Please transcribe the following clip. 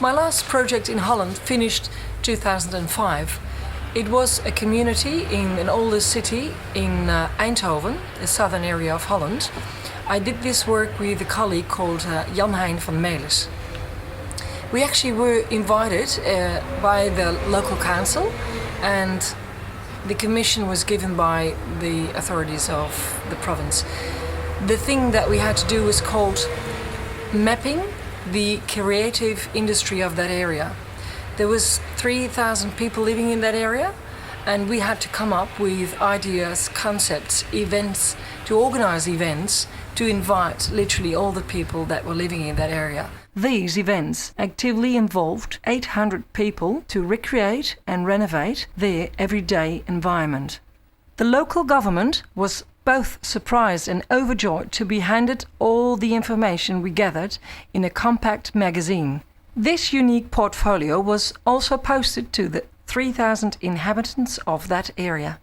My last project in Holland finished 2005. It was a community in an older city in Eindhoven, the southern area of Holland. I did this work with a colleague called Jan-Hein van Melis. We actually were invited by the local council, and the commission was given by the authorities of the province. The thing that we had to do was called mapping the creative industry of that area. There was 3,000 people living in that area, and we had to come up with ideas, concepts, events, to organize events, to invite literally all the people that were living in that area. These events actively involved 800 people to recreate and renovate their everyday environment. The local government was both surprised and overjoyed to be handed all the information we gathered in a compact magazine. This unique portfolio was also posted to the 3,000 inhabitants of that area.